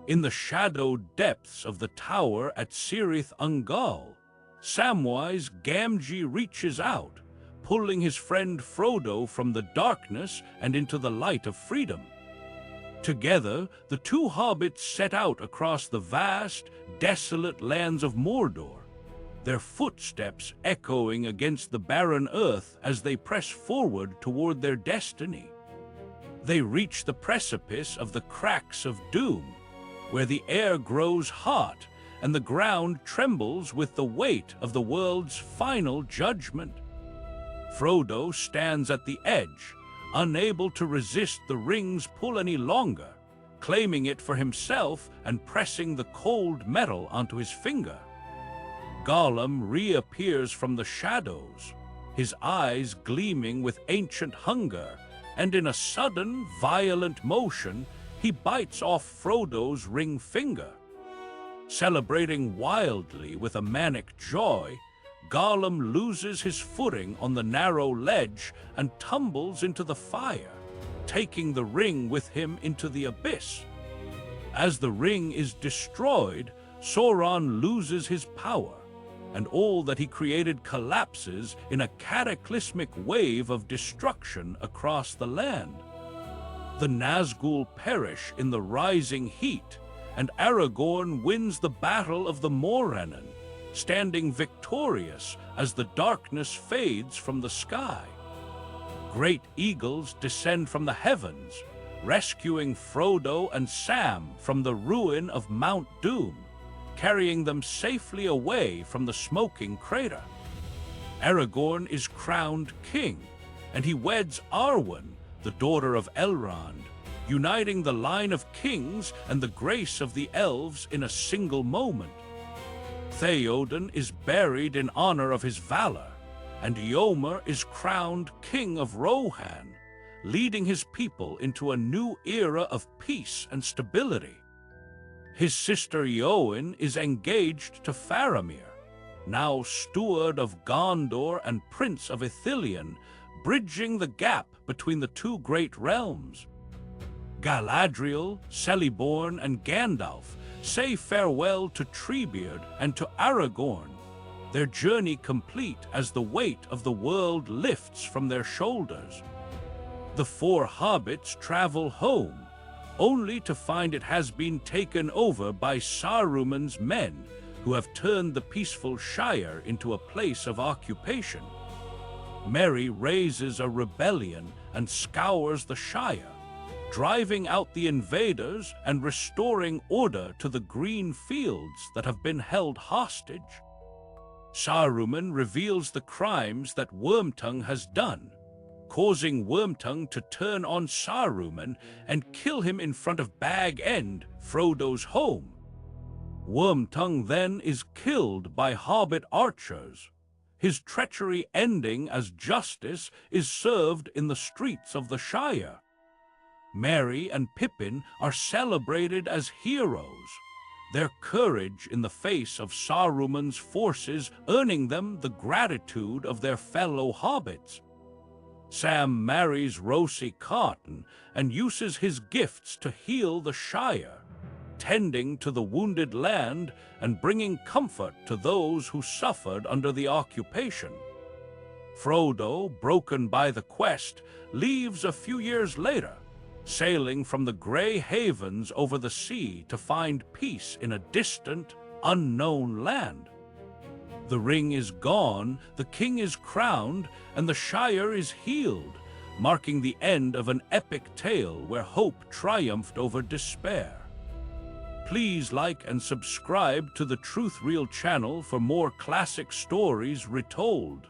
In the shadowed depths of the tower at Cirith Ungol, Samwise Gamgee reaches out, pulling his friend Frodo from the darkness and into the light of freedom. Together, the two hobbits set out across the vast, desolate lands of Mordor, their footsteps echoing against the barren earth as they press forward toward their destiny. They reach the precipice of the Cracks of Doom, where the air grows hot and the ground trembles with the weight of the world's final judgment. Frodo stands at the edge, unable to resist the ring's pull any longer, claiming it for himself and pressing the cold metal onto his finger. Gollum reappears from the shadows, his eyes gleaming with ancient hunger, and in a sudden, violent motion, he bites off Frodo's ring finger. Celebrating wildly with a manic joy, Gollum loses his footing on the narrow ledge and tumbles into the fire, taking the ring with him into the abyss. As the ring is destroyed, Sauron loses his power, and all that he created collapses in a cataclysmic wave of destruction across the land. The Nazgul perish in the rising heat, and Aragorn wins the Battle of the Morannon, standing victorious as the darkness fades from the sky. Great eagles descend from the heavens, rescuing Frodo and Sam from the ruin of Mount Doom, carrying them safely away from the smoking crater. Aragorn is crowned king, and he weds Arwen, the daughter of Elrond, uniting the line of kings and the grace of the elves in a single moment. Theoden is buried in honor of his valor, and Eomer is crowned king of Rohan, leading his people into a new era of peace and stability. His sister Eowyn is engaged to Faramir, now steward of Gondor and prince of Ithilien, bridging the gap between the two great realms. Galadriel, Celeborn, and Gandalf say farewell to Treebeard and to Aragorn, their journey complete as the weight of the world lifts from their shoulders. The four hobbits travel home, only to find it has been taken over by Saruman's men, who have turned the peaceful Shire into a place of occupation. Merry raises a rebellion and scours the Shire, driving out the invaders and restoring order to the green fields that have been held hostage. Saruman reveals the crimes that Wormtongue has done, causing Wormtongue to turn on Saruman and kill him in front of Bag End, Frodo's home. Wormtongue then is killed by hobbit archers, his treachery ending as justice is served in the streets of the Shire. Merry and Pippin are celebrated as heroes, their courage in the face of Saruman's forces earning them the gratitude of their fellow hobbits. Sam marries Rosie Cotton and uses his gifts to heal the Shire, tending to the wounded land and bringing comfort to those who suffered under the occupation. Frodo, broken by the quest, leaves a few years later, sailing from the Grey Havens over the sea to find peace in a distant, unknown land. The ring is gone, the king is crowned, and the Shire is healed, marking the end of an epic tale where hope triumphed over despair. Please like and subscribe to the TruthReel channel for more classic stories retold.